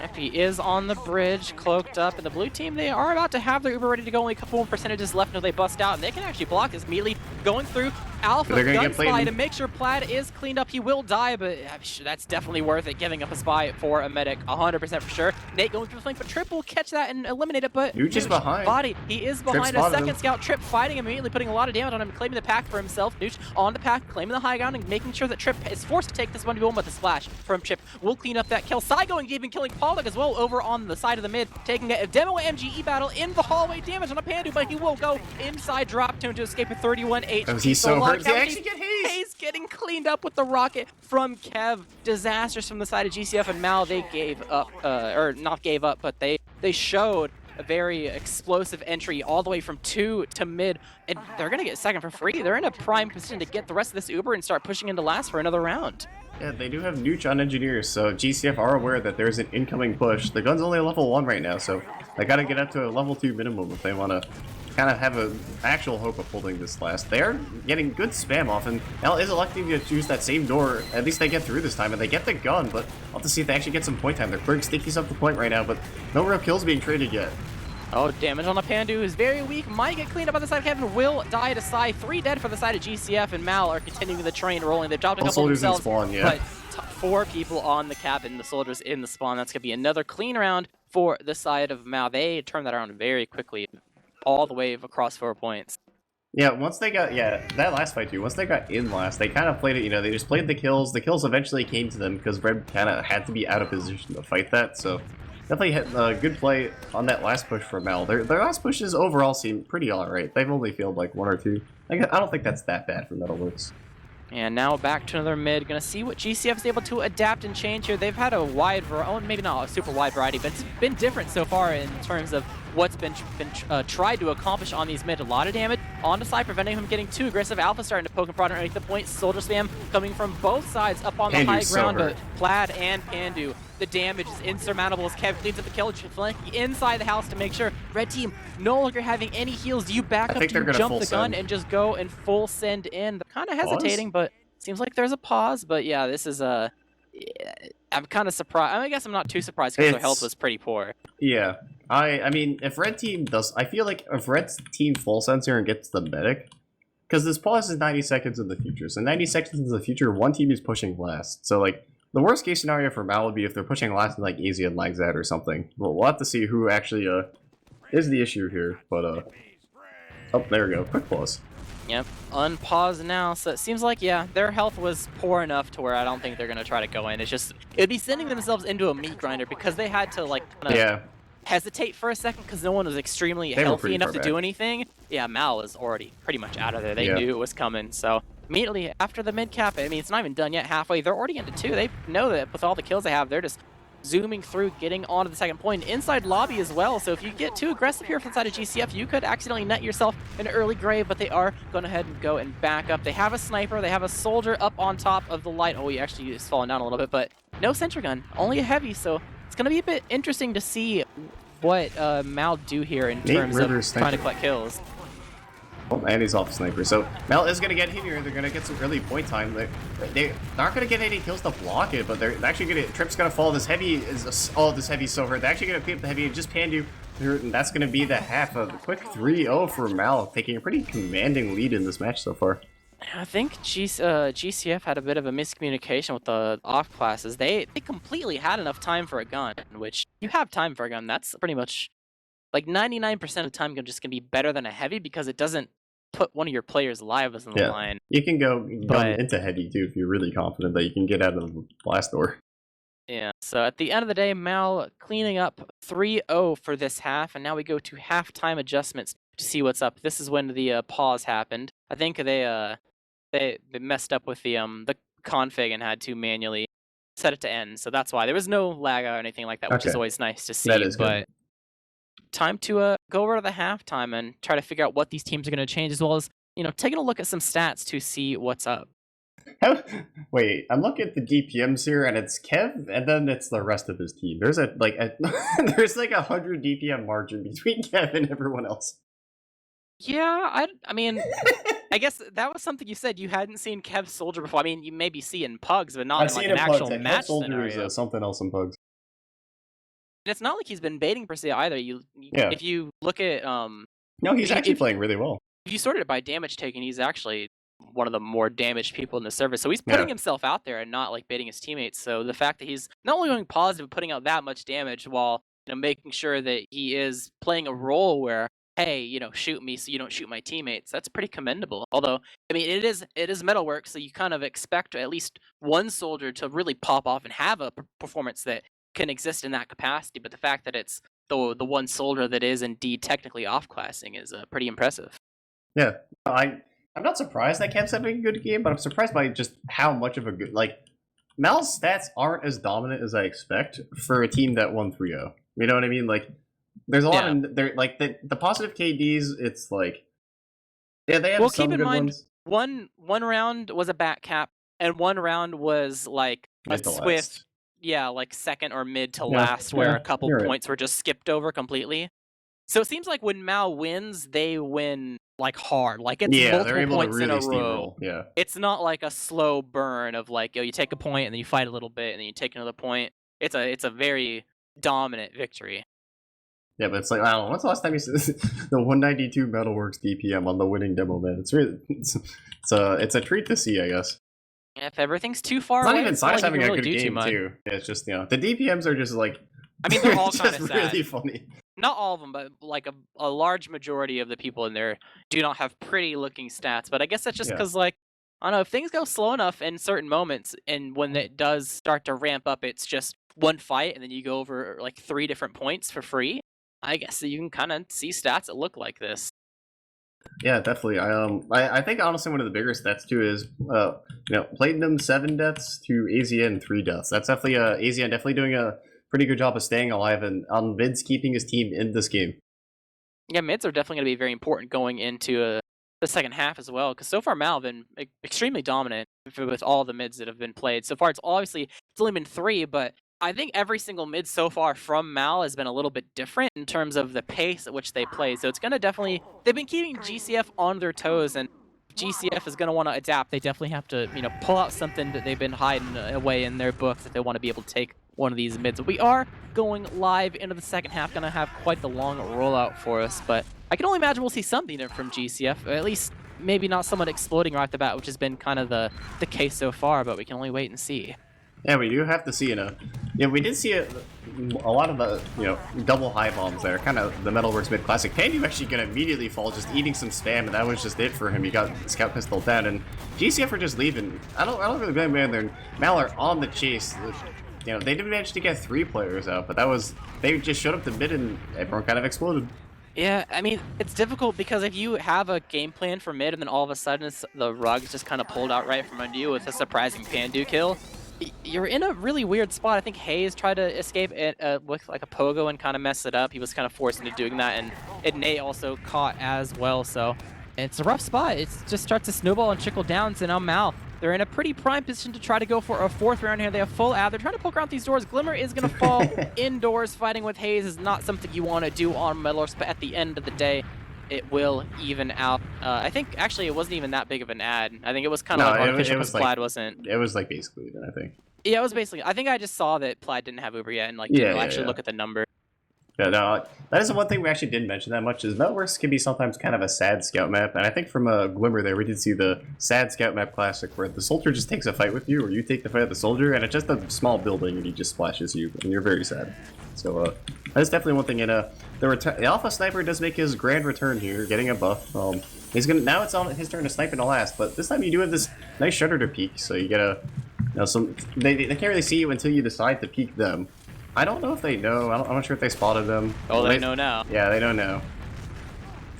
If he is on the bridge, cloaked up, and the blue team, they are about to have their Uber ready to go. Only a couple more percentages left until they bust out, and they can actually block this immediately. Going through Alpha Gunspy to make sure Plaid is cleaned up. He will die, but I'm sure that's definitely worth it, giving up a spy for a medic, 100% for sure. Nate going through the flank, but Trip will catch that and eliminate it, but Nuge is behind. Body, he is behind a second scout. Trip fighting him, immediately putting a lot of damage on him, claiming the pack for himself. Nuge on the pack, claiming the high ground, and making sure that Trip is forced to take this 1v1, but the splash from Trip will clean up that kill. Sai going deep and killing Pollock as well over on the side of the mid, taking a demo MGE battle in the hallway, damage on a Pandu, but he will go inside drop tune to escape with 31 HP. He's so hurt. He actually get Hayes getting cleaned up with the rocket from Kev. Disasters from the side of GCF and Mal. They gave up, or not gave up, but they showed a very explosive entry all the way from 2 to mid, and they're gonna get second for free. They're in a prime position to get the rest of this Uber and start pushing into last for another round. Yeah, they do have Nuge on engineers, so GCF are aware that there's an incoming push. The gun's only a level 1 right now, so they gotta get up to a level 2 minimum if they want to kind of have an actual hope of holding this last. They're getting good spam off, and L is electing to choose that same door. At least they get through this time, and they get the gun, but I'll have to see if they actually get some point time. They're clearing stickies up the point right now, but no real kills being traded yet. Oh, damage on the Pandu is very weak. Might get cleaned up by the side of Kevin. Will die to Sai. 3 dead for the side of GCF, and Mal are continuing the train rolling. They've dropped a couple themselves, spawn, yeah. but 4 people on the cabin. The soldiers in the spawn. That's going to be another clean round for the side of Mal. They turned that around very quickly, all the way across 4 points. Yeah, once they got, that last fight too, once they got in last, they kind of played it, they just played the kills. The kills eventually came to them because Red kind of had to be out of position to fight that, so definitely had a good play on that last push for Mal. Their last pushes overall seem pretty alright. They've only failed like 1 or 2. I don't think that's that bad for Metalworks. And now back to another mid. Gonna see what GCF is able to adapt and change here. They've had a wide variety, maybe not a super wide variety, but it's been different so far in terms of what's been tried to accomplish on these mid. A lot of damage on the side, preventing him getting too aggressive. Alpha starting to poke and prod underneath the point. Soldier spam coming from both sides up on the high ground, but Plaid and Pandu, the damage is insurmountable as Kev cleans up the kill, flanking inside the house to make sure Red Team no longer having any heals. Do you back up, do you jump the gun and just go and full send in? They're kind of hesitating, but seems like there's a pause. But yeah, this is a... I'm kind of surprised. I guess I'm not too surprised because their health was pretty poor. Yeah. I mean, if Red Team does... I feel like if Red Team full sends here and gets the medic, because this pause is 90 seconds in the future. So 90 seconds in the future, one team is pushing last. So, like, the worst case scenario for Mal would be if they're pushing last and, like, Easy and lags out or something. Well, we'll have to see who actually is the issue here. But, oh, there we go. Quick pause. Yep, unpause now, so it seems like, yeah, their health was poor enough to where I don't think they're going to try to go in. It's just, it'd be sending themselves into a meat grinder because they had to, like, hesitate for a second because no one was extremely healthy enough to do anything. Yeah, Mal was already pretty much out of there. They knew it was coming, so immediately after the mid-cap, I mean, it's not even done yet, halfway, they're already into 2. They know that with all the kills they have, they're just zooming through, getting onto the second point, inside lobby as well. So if you get too aggressive here from the side of GCF, you could accidentally net yourself an early grave, but they are going ahead and go and back up. They have a sniper, they have a soldier up on top of the light. Oh, he actually is falling down a little bit, but no sentry gun, only a heavy, so it's going to be a bit interesting to see what Mal do here in terms of trying to collect kills. Oh, and he's off sniper. So Mel is going to get hit here. They're going to get some early point time. They're not going to get any kills to block it, but they're actually going to. Trip's going to fall. This heavy is this heavy silver. They're actually going to clean up the heavy and just Pandu. And that's going to be the half of the quick 3-0 for Mal, taking a pretty commanding lead in this match so far. I think GCF had a bit of a miscommunication with the off classes. They completely had enough time for a gun, which you have time for a gun. That's pretty much like 99% of the time just gonna be better than a heavy because it doesn't put one of your players' lives on the line. You can go into heavy too if you're really confident that you can get out of the blast door. Yeah, so at the end of the day, Mal cleaning up 3-0 for this half, and now we go to halftime adjustments to see what's up. This is when the pause happened. I think they messed up with the config and had to manually set it to end, so that's why there was no lag or anything like that, which is always nice to see. That is but good. Time to go over to the halftime and try to figure out what these teams are going to change, as well as taking a look at some stats to see what's up. Wait, I'm looking at the DPMs here, and it's Kev, and then it's the rest of his team. There's there's like 100 DPM margin between Kev and everyone else. Yeah, I mean, I guess that was something you said. You hadn't seen Kev Soldier before. I mean, you maybe see in Pugs, but not in like an actual match Kev Soldier scenario. is something else in Pugs. And it's not like he's been baiting per se either. If you look at no, he's actually playing really well. If you sorted it by damage taken, he's actually one of the more damaged people in the server. So he's putting himself out there and not like baiting his teammates. So the fact that he's not only going positive, but putting out that much damage while making sure that he is playing a role where, hey, shoot me so you don't shoot my teammates. That's pretty commendable. Although, I mean, it is Metalwork, so you kind of expect at least one soldier to really pop off and have a performance that can exist in that capacity. But the fact that it's the one soldier that is indeed technically off-classing is pretty impressive. Yeah, I'm not surprised that Kev's having a good game, but I'm surprised by just how much of a good Mal's stats aren't as dominant as I expect for a team that won 3-0. You know what I mean? Like, there's a lot of the positive KDs. It's like, yeah, they have some good ones. One round was a back cap, and one round was like a swift, like second or mid to last, where a couple points were just skipped over completely. So it seems like when Mal wins, they win like hard. Like it's multiple points in a row. Yeah. It's not like a slow burn of like, you take a point and then you fight a little bit and then you take another point. It's a very dominant victory. Yeah, but it's like, I don't know, when's the last time you saw the 192 Metalworks DPM on the winning demo, man? It's really it's a treat to see, I guess. Yeah, if everything's too far away, it's not even Size having a good game too. Yeah, it's just, the DPMs are just like, I mean, they're all kind of really funny. Not all of them, but like a large majority of the people in there do not have pretty looking stats. But I guess that's just because, like, I don't know, if things go slow enough in certain moments, and when it does start to ramp up, it's just one fight, and then you go over like 3 different points for free. I guess that you can kind of see stats that look like this. Yeah, definitely. I think honestly one of the bigger stats too is Platinum 7 deaths to AZN 3 deaths. That's definitely AZN definitely doing a pretty good job of staying alive and on mids keeping his team in this game. Yeah, mids are definitely going to be very important going into the second half as well, because so far Mal have been extremely dominant with all the mids that have been played. So far, it's only been 3, but I think every single mid so far from Mal has been a little bit different in terms of the pace at which they play. So it's going to definitely, they've been keeping GCF on their toes, and if GCF is going to want to adapt, they definitely have to, pull out something that they've been hiding away in their books if they want to be able to take one of these mids. We are going live into the second half, going to have quite the long rollout for us, but I can only imagine we'll see something from GCF, or at least maybe not someone exploding right off the bat, which has been kind of the case so far, but we can only wait and see. Yeah, we do have to see, we did see a lot of the, double high bombs there, kind of the Metalworks mid classic. Pandu actually gonna immediately fall, just eating some spam, and that was just it for him. He got the scout pistol down, and GCF are just leaving. I don't really blame them. They're Mal are on the chase. They didn't manage to get 3 players out, but they just showed up to mid, and everyone kind of exploded. Yeah, I mean, it's difficult because if you have a game plan for mid, and then all of a sudden the rug's just kind of pulled out right from under you with a surprising Pandu kill, you're in a really weird spot. I think Hayes tried to escape it with like a pogo and kind of mess it up. He was kind of forced into doing that, and Nate also caught as well. So it's a rough spot. It just starts to snowball and trickle down. So now Mal, they're in a pretty prime position to try to go for a 4th round here. They have full ad. They're trying to poke around these doors. Glimmer is going to fall indoors. Fighting with Hayes is not something you want to do on Metalworks, but at the end of the day, it will even out. I think actually it wasn't even that big of an ad. I think it was kind of No, like it artificial was because like Plaid wasn't. it was like basically even, I think. Yeah, it was basically. I think I just saw that Plaid didn't have Uber yet and like Yeah, didn't yeah, actually yeah. look at the number. Yeah, no, that is the one thing we actually didn't mention that much is Metalworks can be sometimes kind of a sad scout map, and I think from a Glimmer there we did see the sad scout map classic where the soldier just takes a fight with you, or you take the fight with the soldier, and it's just a small building and he just splashes you, and you're very sad. So that's definitely one thing. And the Alpha Sniper does make his grand return here, getting a buff. He's gonna now it's on his turn to snipe in the last, but this time you do have this nice shutter to peek, so you get a they can't really see you until you decide to peek them. I don't know if they know. I'm not sure if they spotted them. Oh, they know now. Yeah, they don't know.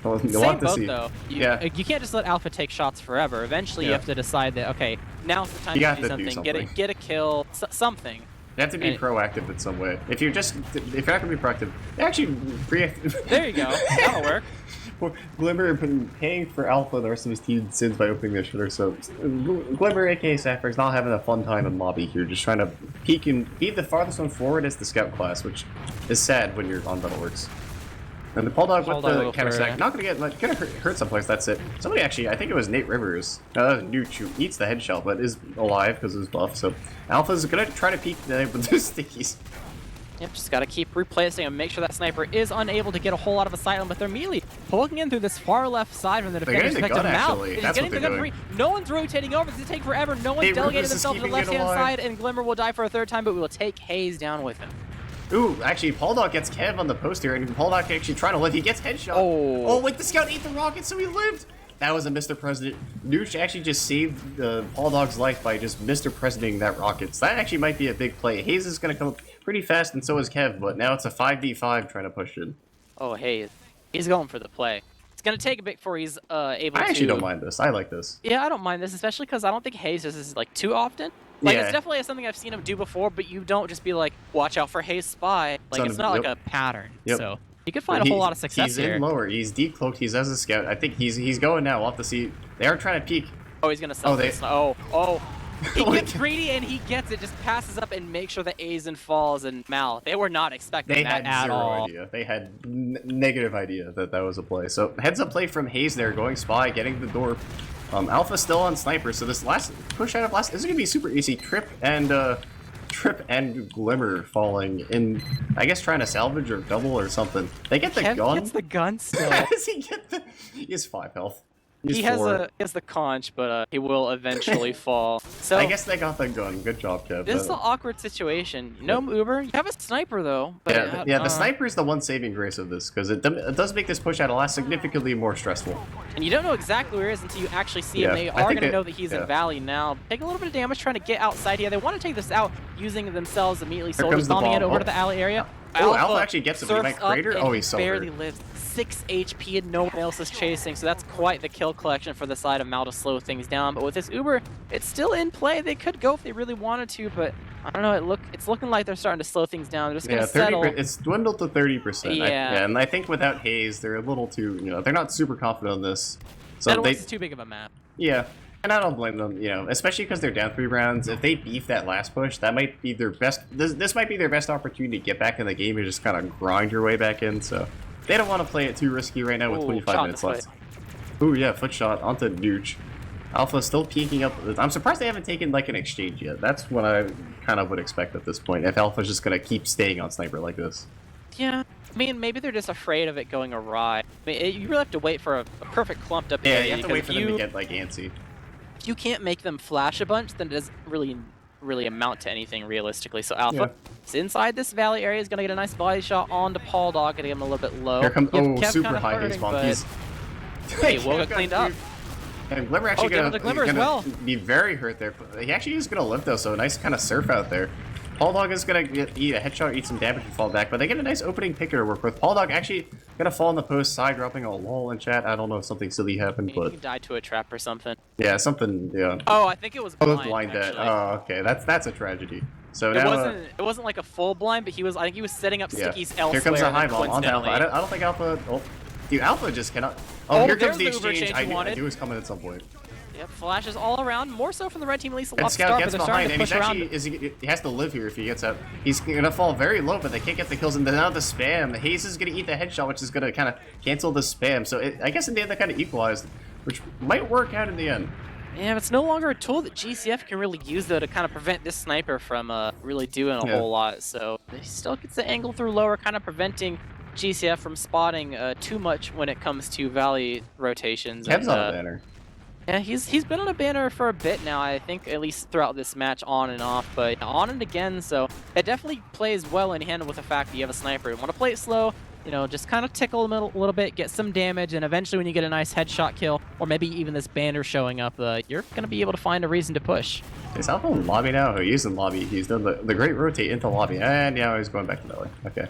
You'll Same have to boat see. though. Yeah. You can't just let Alpha take shots forever. Eventually, you Yeah. have to decide that okay, now's the time You to have do to something. do something. Get a kill, something. You have to be And- proactive in some way. If you're not gonna be proactive, actually reactive. There you go. That'll work. Glimmer been paying for Alpha the rest of his team sins by opening their shutter, so Glimmer aka Sapphire's not having a fun time in lobby here, just trying to peek and be the farthest one forward as the scout class, which is sad when you're on Metalworks. And the Bulldog with the counter stack, not gonna hurt someplace, that's it. Somebody actually, I think it was Nate Rivers, Newt, who eats the headshell but is alive because of his buff, so Alpha's gonna try to peek with those stickies. Yep, just gotta keep replacing and make sure that sniper is unable to get a whole lot of asylum, but they're immediately poking in through this far left side from the defender's getting the perspective. gun, Now, actually. he's That's getting what the they're gun free. No one's rotating over. This is taking forever. No one's Nate delegated Rivers is themselves to the keeping it left-hand alive. side, and Glimmer will die for a third time, but we will take Hayes down with him. Ooh, actually, Pauldock gets Kev on the poster, and Pauldock actually trying to live. He gets headshot. Oh. Wait, the scout ate the rocket, so he lived. That was a Mr. President. Nooch actually just saved Pauldog's life by just Mr. Presidenting that rocket. So that actually might be a big play. Hayes is going to come up pretty fast, and so is Kev, but now it's a 5v5 trying to push in. Oh, Hayes. He's going for the play. It's gonna take a bit before he's able to... I actually don't mind this. I like this. Yeah, I don't mind this, especially because I don't think Hayes does this like too often. Like, Yeah. it's definitely something I've seen him do before, but you don't just be like, watch out for Hayes spy. Like, it's not like a pattern. Yep. So you could find a whole lot of success he's here. He's in lower. He's decloaked. He's as a scout. I think he's going now. We'll have to see. They are trying to peek. Oh, he's gonna sell this. Oh. He Oh, gets greedy and he gets it, just passes up and makes sure the A's and falls and Mal. They were not expecting They that had at zero all. idea. They had negative idea that that was a play. So heads up play from Hayes there, going spy, getting the door. Alpha still on sniper. So this last push out of last is gonna be super easy. Trip and Glimmer falling in. I guess trying to salvage or double or something. They get the Kev gun. gets the gun still. Does he get the? He has 5 health. He has the conch, but he will eventually fall. So I guess they got the gun. Good job, Kev. this is an awkward situation. No Uber. You have a sniper though. But the sniper is the one saving grace of this, because it does make this push out a lot significantly more stressful. And you don't know exactly where he is until you actually see him. Yeah, They I are think going to know that he's yeah. in Valley now. Take a little bit of damage trying to get outside here. They want to take this out using themselves immediately. Here Soldiers comes the bombing it bomb. over to the alley area. Oh, Alpha actually gets him. He surfs might up crater. and Oh, he's so barely hurt. lives. 6 HP and no one else is chasing, so that's quite the kill collection for the side of Mal to slow things down. But with this Uber, it's still in play. They could go if they really wanted to, but I don't know. It's looking like they're starting to slow things down. They're just going to settle. It's dwindled to 30%. Yeah. And I think without Hayes, they're a little too, they're not super confident on this. So That was too big of a map. Yeah. And I don't blame them, especially because they're down 3 rounds. If they beef that last push, that might be their best. This might be their best opportunity to get back in the game and just kind of grind your way back in. So they don't want to play it too risky right now with 25 minutes left. Ooh, yeah, foot shot onto Nooch. Alpha still peeking up. I'm surprised they haven't taken like an exchange yet. That's what I kind of would expect at this point. If Alpha's just gonna keep staying on sniper like this. Yeah. I mean, maybe they're just afraid of it going awry. I mean, you really have to wait for a perfect clumped up area. Yeah, you have to wait for them to get like antsy. If you can't make them flash a bunch, then it doesn't really amount to anything realistically. So Alpha is inside this valley area. Is going to get a nice body shot onto Paul Dog, getting him a little bit low. Here comes Kev super kinda high hurting, Haze bomb. but- Hey, we'll get cleaned up. And Glimmer actually down to Glimmer as well. be very hurt there. He actually is gonna live though, so a nice kind of surf out there. Paul Dog is gonna eat a headshot, eat some damage, and fall back. But they get a nice opening picker to work with. Paul Dog actually gonna fall in the post, side dropping a lol in chat. I don't know if something silly happened, He but died to a trap or something. yeah, something. Yeah. Oh, I think it was Oh, blind. it's blind dead. actually. Oh, okay. That's a tragedy. So It now it wasn't like a full blind, but I think he was setting up yeah. stickies elsewhere. Here comes a and high then bomb onto Alpha. coincidentally- I don't think Alpha. Oh, dude, Alpha just cannot. Oh, Here there's comes the the Uber exchange. exchange you I wanted. knew it was coming at some point. Yep, flashes all around. More so from the red team, at least a lot And Scout start, gets but they're starting behind, to and push around. he has to live here if he gets out. He's gonna fall very low, but they can't get the kills. And then now the spam. Hayes is gonna eat the headshot, which is gonna kind of cancel the spam. So I guess in the end, they kind of equalized. which might work out in the end. Yeah, it's no longer a tool that GCF can really use, though, to kind of prevent this sniper from really doing a whole lot. So he still gets the angle through lower, kind of preventing GCF from spotting too much when it comes to Valley rotations. Kev's on a banner. Yeah, he's been on a banner for a bit now, I think, at least throughout this match, on and off, but on and again, so it definitely plays well in hand with the fact that you have a sniper. You want to play it slow, you know, just kind of tickle him a little bit, get some damage, and eventually when you get a nice headshot kill, or maybe even this banner showing up, you're going to be able to find a reason to push. Is Alpha in lobby now? Oh, he's in lobby. He's done the great rotate into lobby, and yeah, he's going back to melee. Okay.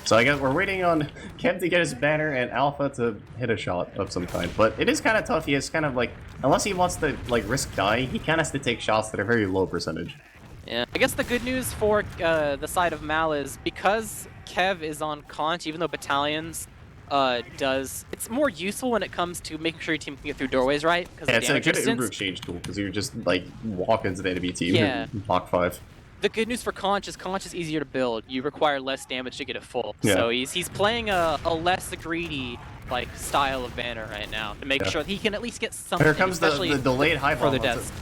So I guess we're waiting on Kev to get his banner and Alpha to hit a shot of some kind. But it is kind of tough. He is kind of like, unless he wants to like risk dying, he kind of has to take shots that are very low percentage. Yeah, I guess the good news for the side of Mal is because Kev is on Conch, even though Battalions it's more useful when it comes to making sure your team can get through doorways, right? Yeah, it's a good Uber exchange tool because you just like walk into the enemy team and block 5. The good news for Conch is easier to build. You require less damage to get it full. Yeah. So he's playing a less greedy like style of banner right now to make sure that he can at least get something. Here comes the delayed high bomb. For the deaths.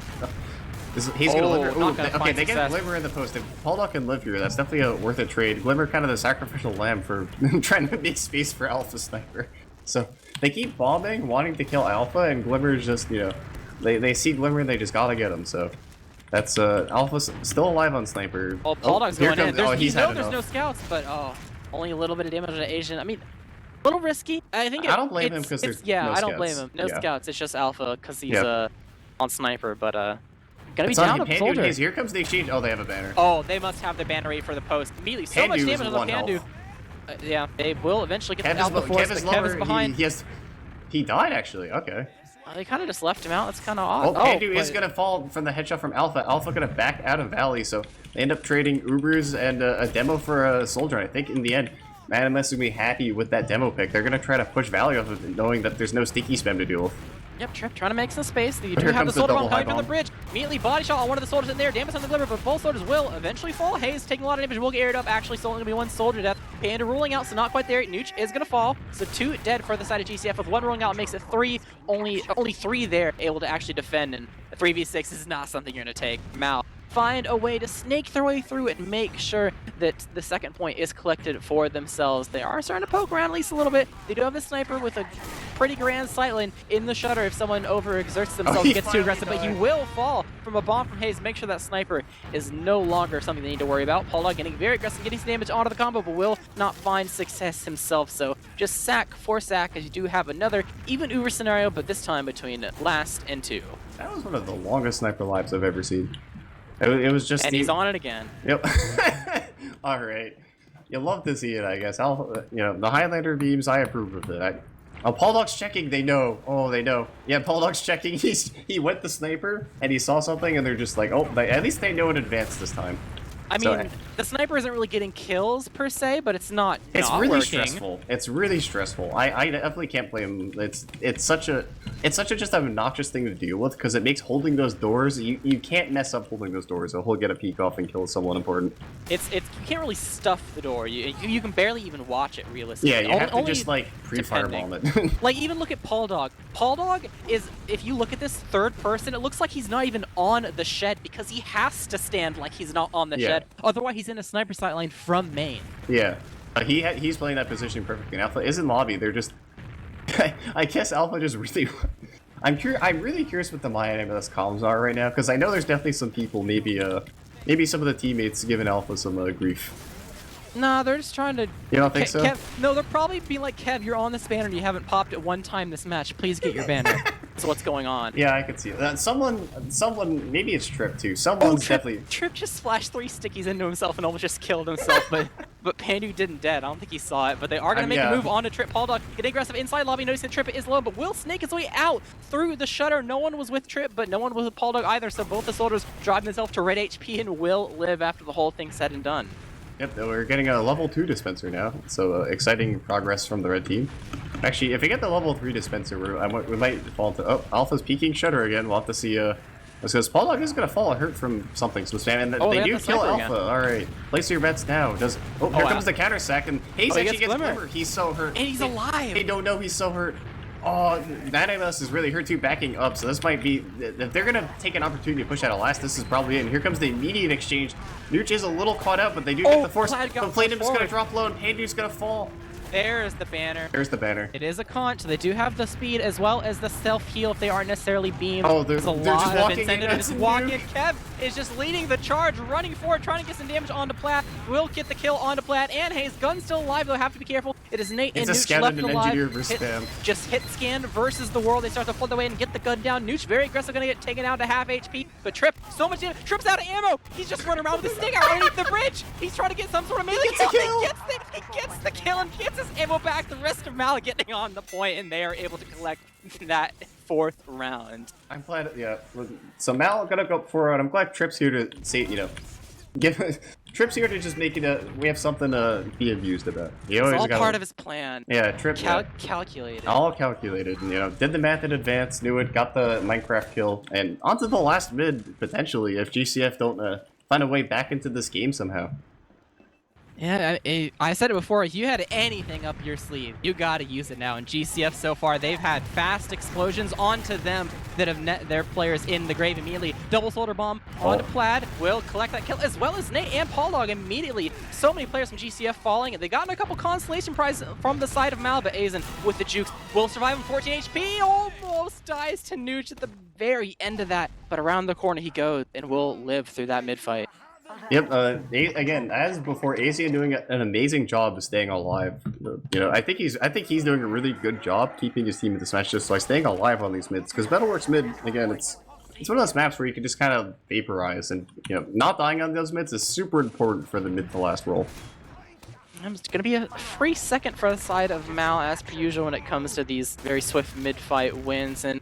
He's gonna live here. Ooh, okay, they get Glimmer in the post. If Poldock can live here, that's definitely a worth a trade. Glimmer kind of the sacrificial lamb for trying to make space for Alpha Sniper. So they keep bombing, wanting to kill Alpha, and Glimmer's just, you know, they see Glimmer and they just gotta get him. So that's Alpha's still alive on Sniper. Oh, Poldock's going in. There's no scouts, but only a little bit of damage to Asian. I mean, a little risky. I think I don't blame him because there's no scouts. I don't blame him. No scouts. It's just Alpha because he's on Sniper, but gonna be down to Soldier. Here comes the exchange. Oh, they have a banner. Oh, they must have the banner ready for the post. Immediately, so much damage on the Pandu. Yeah, they will eventually get the Alpha force, but Kev is behind. He died, actually. Okay. They kind of just left him out. That's kind of odd. Oh, Pandu is gonna fall from the headshot from Alpha. Alpha gonna back out of Valley, so they end up trading Ubers and a demo for a Soldier. I think in the end, MyAnimeList will be happy with that demo pick. They're gonna try to push Valley off of it, knowing that there's no sticky spam to deal with. Yep, Trip trying to make some space. You do have the soldier bomb coming from the bridge. Immediately body shot on one of the soldiers in there. Damage on the Glimmer, but both soldiers will eventually fall. Hayes taking a lot of damage, will get aired up. Actually, still only going to be one soldier death. Panda ruling out, so not quite there. Nooch is going to fall. So 2 dead for the side of GCF with 1 ruling out. Makes it 3. Only 3 there able to actually defend. And 3v6 is not something you're going to take. Mal, find a way to snake their way through it and make sure that the second point is collected for themselves. They are starting to poke around at least a little bit. They do have a sniper with a pretty grand sightline in the shutter if someone overexerts themselves and gets too aggressive, but he will fall from a bomb from Hayes. Make sure that sniper is no longer something they need to worry about. Poldock getting very aggressive, getting some damage onto the combo, but will not find success himself. So just sack for sack as you do have another even Uber scenario, but this time between last and 2. That was one of the longest sniper lives I've ever seen. It was just. And he's on it again. Yep. All right. You love to see it, I guess. You know, the Highlander beams, I approve of it. Oh, Poldock's checking. They know. Oh, they know. Yeah, Poldock's checking. He went the sniper and he saw something, and they're just like, oh, at least they know in advance this time. I mean, the sniper isn't really getting kills per se, but it's not. It's really stressful. It's really stressful. I definitely can't blame him. It's such a just obnoxious thing to deal with because it makes holding those doors. You can't mess up holding those doors, or he'll get a peek off and kill someone important. You can't really stuff the door. You can barely even watch it realistically. Yeah, you have to just like pre-firebomb it. Like even look at Poldock. Poldock is, if you look at this third person, it looks like he's not even on the shed because he has to stand like he's not on the shed. Otherwise, he's in a sniper sight line from main. Yeah, he's playing that position perfectly. Alpha is in lobby. They're just, I guess Alpha just really. I'm really curious what the MyAnimeList comms are right now because I know there's definitely some people, maybe some of the teammates giving Alpha some grief. Nah, they're just trying to. You don't think so? Kev, no, they're probably being like, Kev, you're on this banner and you haven't popped it one time this match. Please get your banner. That's what's going on. Yeah, I could see that. Someone, maybe it's Trip too. Someone's definitely. Trip just splashed 3 stickies into himself and almost just killed himself, but Pandu didn't dead. I don't think he saw it, but they are going to make a move on to Trip. Poldock getting aggressive inside lobby, noticing Trip is low, but will snake his way out through the shutter. No one was with Trip, but no one was with Poldock either, so both the soldiers driving themselves to red HP and will live after the whole thing's said and done. Yep, we're getting a level 2 dispenser now, so exciting progress from the red team. Actually, if we get the level 3 dispenser, we might fall into... Oh, Alpha's peeking shutter again. We'll have to see... Because Poldock is going to fall hurt from something, so spam, and they do kill Alpha. Again. Alright, place your bets now. Here comes the counter sack, and Hayes actually gets Glimmer. He's so hurt. And he's alive! Hey, don't know he's so hurt. Oh, MyAnimeList is really hurt too, backing up, so this might be... If they're going to take an opportunity to push out a last, this is probably it. And here comes the immediate exchange. Nooch is a little caught up, but they do get the force. But Platinum's going to drop low, and Pandu's going to fall. There's the banner. There's the banner. It is a conch, so they do have the speed as well as the self-heal if they aren't necessarily beamed. Oh, they're a lot just of walking incentive in. to just walk in. Kev is just leading the charge, running forward, trying to get some damage onto Platt. Will get the kill onto Platt and Hayes. Gun's still alive, though. Have to be careful. It is Nate and Nooch left alive. Just hit scan versus the world. They start to flood away and get the gun down. Nooch very aggressive, gonna get taken out to half HP. But Trip, so much damage. Trip's out of ammo. He's just running around with a stick out underneath the bridge. He's trying to get some sort of melee kill. He gets the kill and gets his ammo back. The rest of Mal getting on the point, and they are able to collect that 4th round. I'm glad, yeah. So Mal gonna go forward. I'm glad Trip's here to say, give Trip's here to just make it we have something to be abused about. It's all part of his plan. Yeah, Trip. Calculated. All calculated. Did the math in advance, knew it, got the Minecraft kill, and onto the last mid potentially if GCF don't find a way back into this game somehow. Yeah, I said it before, if you had anything up your sleeve, you gotta use it now. And GCF so far, they've had fast explosions onto them that have net their players in the grave immediately. Double soldier bomb onto Plaid, will collect that kill, as well as Nate and Pauldog immediately. So many players from GCF falling. They gotten a couple consolation prizes from the side of Mal, but Aizen with the jukes will survive on 14 HP, almost dies to Nooch at the very end of that. But around the corner he goes and will live through that mid-fight. Yep. Again, as before, Asian doing an amazing job of staying alive. I think he's doing a really good job keeping his team in this match, just like staying alive on these mids. Because Metalworks mid, again, it's one of those maps where you can just kind of vaporize, and not dying on those mids is super important for the mid to last roll. It's going to be a free second for the side of Mal, as per usual, when it comes to these very swift mid-fight wins. And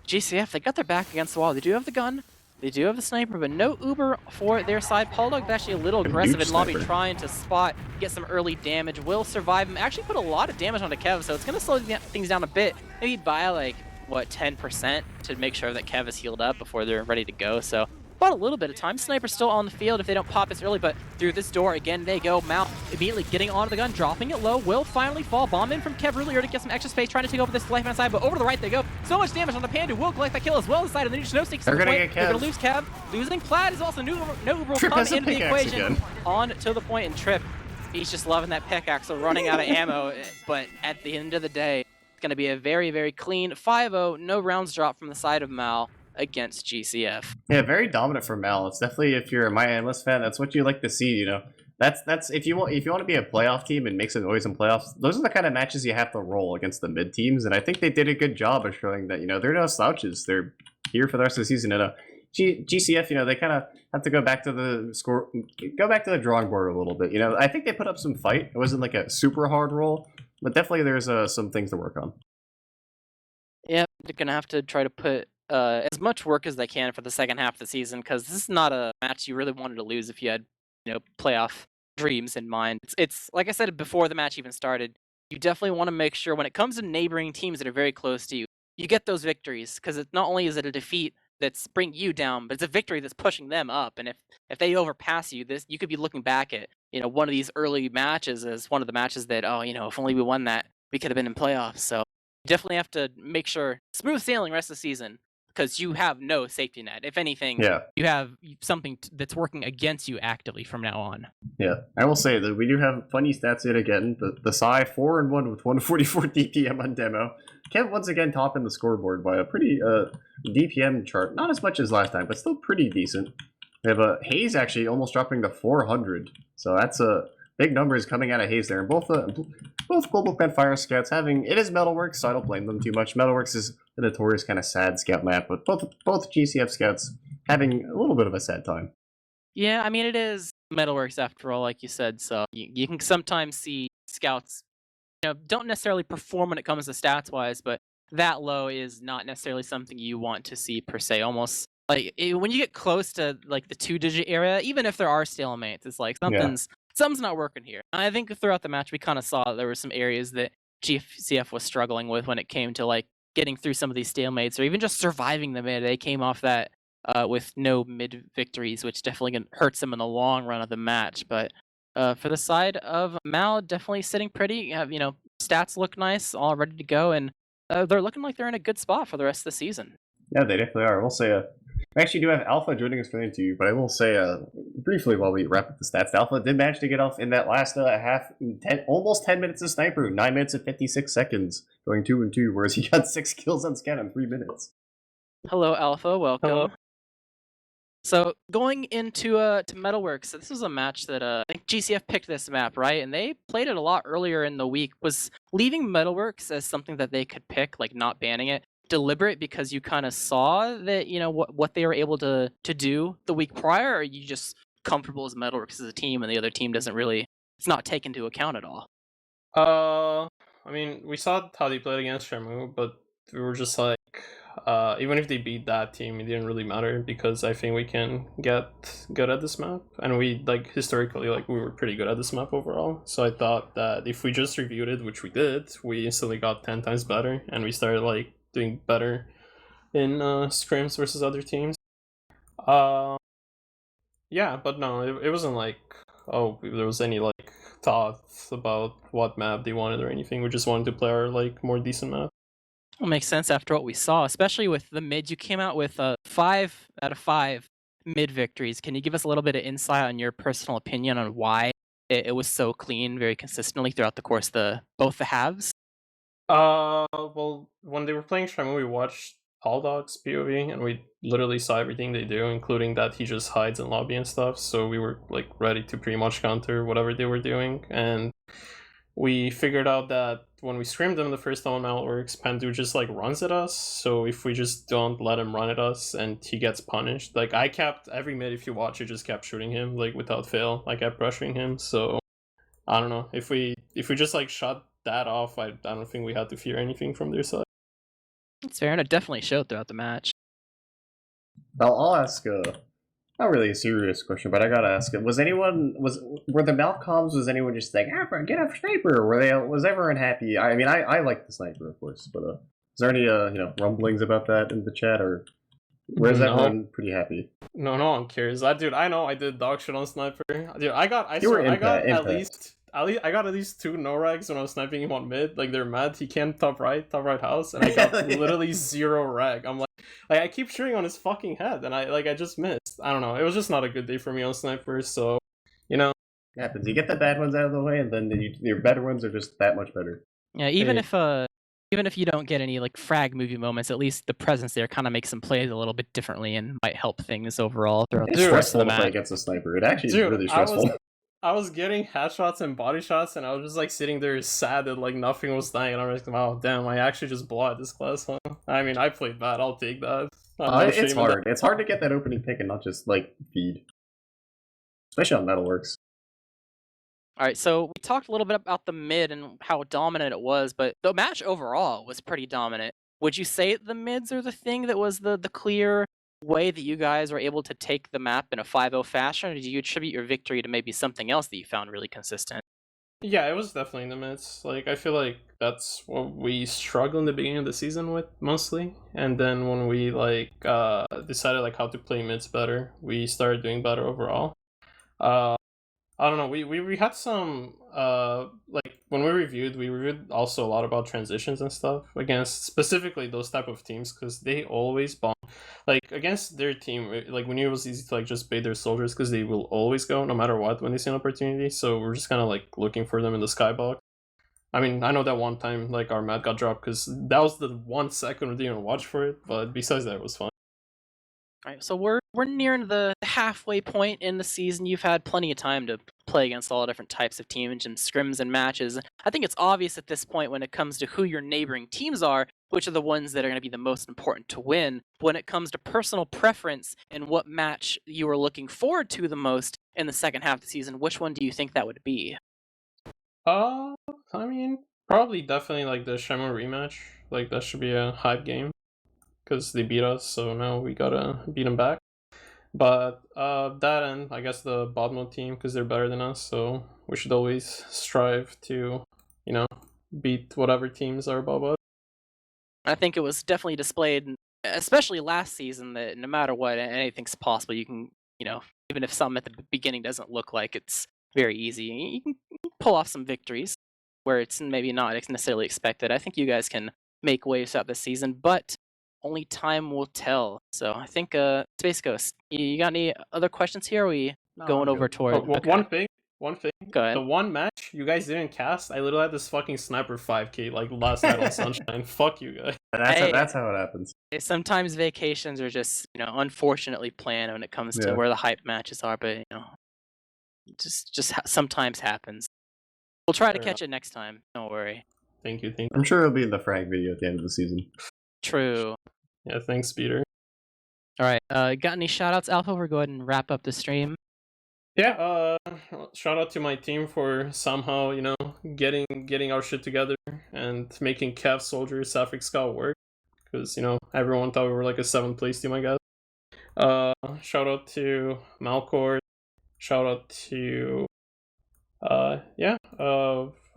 GCF, they got their back against the wall. They do have the gun. They do have the sniper, but no Uber for their side. Pauldog actually a little aggressive in lobby, trying to spot, get some early damage. Will survive him. Actually put a lot of damage onto Kev, so it's going to slow things down a bit. Maybe by like, 10% to make sure that Kev is healed up before they're ready to go. So about a little bit of time. Sniper's still on the field if they don't pop this early, but through this door again they go. Mal immediately getting onto the gun, dropping it low. Will finally fall. Bomb in from Kev earlier to get some extra space, trying to take over this left-hand side, but over to the right they go. So much damage on the Pandu. Will collect that kill as well as the side, and then just no stakes. They're gonna get Kev. They're gonna lose Kev. Losing Plaid is also no Uber will come into the equation. Again. On to the point, and Trip, he's just loving that pickaxe, so running out of ammo. But at the end of the day, it's gonna be a very, very clean 5-0, no rounds dropped from the side of Mal against GCF. Yeah, very dominant for Mal. It's definitely, if you're a MyAnimeList fan, that's what you like to see. That's if you want to be a playoff team and make some noise in playoffs, those are the kind of matches you have to roll against the mid teams. And I think they did a good job of showing that they're no slouches. They're here for the rest of the season. And GCF, they kind of have to go back to the drawing board a little bit. I think they put up some fight. It wasn't like a super hard roll, but definitely there's some things to work on. Yeah, they're gonna have to try to put as much work as they can for the second half of the season, because this is not a match you really wanted to lose if you had playoff dreams in mind. It's like I said before the match even started, you definitely want to make sure when it comes to neighboring teams that are very close to you, you get those victories, because not only is it a defeat that's bring you down, but it's a victory that's pushing them up. And if they overpass you, you could be looking back at one of these early matches as one of the matches that if only we won that, we could have been in playoffs. So you definitely have to make sure smooth sailing rest of the season, because you have no safety net. If anything, you have something that's working against you actively from now on. Yeah, I will say that we do have funny stats yet again. The Psy 4-1 with 144 DPM on demo. Kev once again topping the scoreboard by a pretty DPM chart. Not as much as last time, but still pretty decent. We have Hayes actually almost dropping to 400. So that's big numbers coming out of Hayes there. And both GlobalClan Fire Scouts it is Metalworks, so I don't blame them too much. Metalworks is a notorious kind of sad scout map, but both GCF scouts having a little bit of a sad time. Yeah, I mean, it is Metalworks after all, like you said, so you can sometimes see scouts don't necessarily perform when it comes to stats-wise, but that low is not necessarily something you want to see per se. Almost like when you get close to like the 2-digit area, even if there are stalemates, it's like something's not working here. And I think throughout the match we kind of saw there were some areas that GCF was struggling with when it came to like getting through some of these stalemates or even just surviving the mid. They came off that with no mid victories, which definitely hurts them in the long run of the match. But for the side of Mal, definitely sitting pretty. You have, stats look nice, all ready to go, and They're looking like they're in a good spot for the rest of the season. Yeah, they definitely are. We'll say, we actually do have Alpha joining us for the interview, but I will say, briefly while we wrap up the stats, Alpha did manage to get off in that last almost 10 minutes of Sniper, 9 minutes and 56 seconds, going 2 and 2, whereas he got 6 kills on scan in 3 minutes. Hello, Alpha. Welcome. Hello. So going into to Metalworks, this was a match that I think GCF picked this map, right? And they played it a lot earlier in the week. Was leaving Metalworks as something that they could pick, like not banning it, deliberate because you kind of saw that what they were able to do the week prior, or are you just comfortable as Metalworks as a team and the other team doesn't really, it's not taken into account at all? I mean, we saw how they played against Shamu, but we were just like, even if they beat that team, it didn't really matter because I think we can get good at this map, and we like historically we were pretty good at this map overall. So I thought that if we just reviewed it, which we did, we instantly got 10 times better, and we started like doing better in scrims versus other teams. Yeah, but no, it wasn't like, oh, there was any like thoughts about what map they wanted or anything. We just wanted to play our like more decent map. Well, makes sense after what we saw, especially with the mid. You came out with 5 out of 5 mid victories. Can you give us a little bit of insight on your personal opinion on why it was so clean, very consistently throughout the course of both the halves? Well, when they were playing Shamu, we watched All Dog's POV, and we literally saw everything they do, including that he just hides in lobby and stuff. So we were like ready to pretty much counter whatever they were doing, and we figured out that when we scrimmed him the first time on Malworks, Pandu just like runs at us. So if we just don't let him run at us and he gets punished, like I kept every mid, if you watch it, just kept shooting him like without fail. I kept pressuring him. So I don't know, if we just like shut that off, I don't think we had to fear anything from their side. It's fair, and it definitely showed throughout the match. I'll ask not really a serious question, but I gotta ask it. Were the Malcolms, was anyone just like, get a sniper? Or was everyone happy? I mean, I like the sniper, of course, but is there any rumblings about that in the chat, or where's everyone pretty happy? No one cares. Dude, I know I did dog shit on sniper. Dude, I got at least 2 no rags when I was sniping him on mid. Like they're mad he can't top right house, and I got literally 0 rag. I'm like I keep shooting on his fucking head, and I just missed. I don't know. It was just not a good day for me on sniper. So, It happens. You get the bad ones out of the way, and then your better ones are just that much better. Yeah, even if you don't get any like frag movie moments, at least the presence there kind of makes them play a little bit differently and might help things overall throughout It's the course stressful of the to play match. against a sniper. It actually is really stressful. I was getting headshots and body shots, and I was just like sitting there sad that like nothing was dying, and I was like, wow, damn, I actually just blew out this class, huh? I mean, I played bad. I'll take that. It's hard. It's hard to get that opening pick and not just like feed, especially on Metalworks. All right, so we talked a little bit about the mid and how dominant it was, but the match overall was pretty dominant. Would you say the mids are the thing that was the clear way that you guys were able to take the map in a 5-0 fashion, or do you attribute your victory to maybe something else that you found really consistent? Yeah, it was definitely in the mids. Like, I feel like that's what we struggled in the beginning of the season with, mostly. And then when we, like, decided, like, how to play mids better, we started doing better overall. I don't know, we had some, like, when we reviewed also a lot about transitions and stuff against specifically those type of teams, because they always bomb. Like, against their team, like, we knew it was easy to, like, just bait their soldiers, because they will always go, no matter what, when they see an opportunity, so we're just kind of, like, looking for them in the skybox. I mean, I know that one time, like, our mat got dropped, because that was the 1 second we didn't even watch for it, but besides that, it was fun. All right, so we're nearing the halfway point in the season. You've had plenty of time to play against all different types of teams and scrims and matches. I think it's obvious at this point when it comes to who your neighboring teams are, which are the ones that are going to be the most important to win. When it comes to personal preference and what match you are looking forward to the most in the second half of the season, which one do you think that would be? I mean, probably definitely like the Shamu rematch. Like, that should be a hype game, because they beat us, so now we gotta beat them back. But that, and I guess the bottom team, because they're better than us, so we should always strive to, beat whatever teams are above us. I think it was definitely displayed, especially last season, that no matter what, anything's possible. You can, even if something at the beginning doesn't look like it's very easy, you can pull off some victories where it's maybe not necessarily expected. I think you guys can make waves throughout the season, but only time will tell. So I think Space Ghost, you got any other questions here? Or are we No, going I'm over good. toward okay. One thing. Go ahead. The one match you guys didn't cast, I literally had this fucking sniper 5k like last night on Sunshine. Fuck you guys. That's how it happens. Sometimes vacations are just, unfortunately planned when it comes to Yeah. where the hype matches are, but just sometimes happens. We'll try to Fair catch it next time. Don't worry. Thank you. I'm sure it'll be in the frag video at the end of the season. True. Yeah, thanks, Peter. All right. Got any shoutouts, Alpha? We'll go ahead and wrap up the stream. Yeah, shout out to my team for somehow, getting our shit together and making Cav Soldier Sapphic Scout work. Because, everyone thought we were like a 7th place team, I guess. Shout out to Malcord. Shout out to I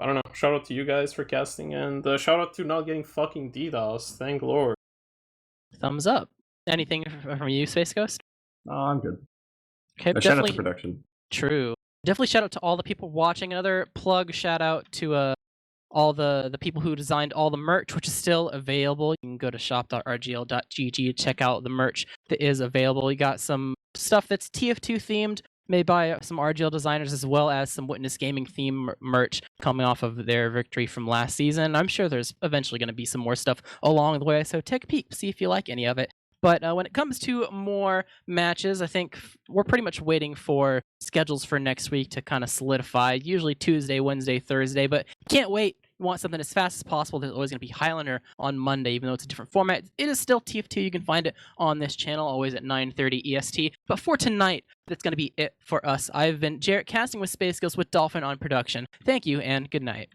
don't know. Shout out to you guys for casting, and shout out to not getting fucking DDoS. Thank Lord. Thumbs up. Anything from you, Space Ghost? Oh, I'm good. Okay, A shout out to production. True. Definitely shout out to all the people watching. Another plug shout out to all the people who designed all the merch, which is still available. You can go to shop.rgl.gg to check out the merch that is available. You got some stuff that's TF2 themed, made by some RGL designers, as well as some Witness Gaming theme merch coming off of their victory from last season. I'm sure there's eventually going to be some more stuff along the way, so take a peek, see if you like any of it. But when it comes to more matches, I think we're pretty much waiting for schedules for next week to kind of solidify. Usually Tuesday, Wednesday, Thursday, but can't wait. We want something as fast as possible. There's always going to be Highlander on Monday, even though it's a different format. It is still TF2. You can find it on this channel, always at 9:30 EST. But for tonight, that's going to be it for us. I've been Jarrett, casting with Space Ghost with Dolphin on production. Thank you, and good night.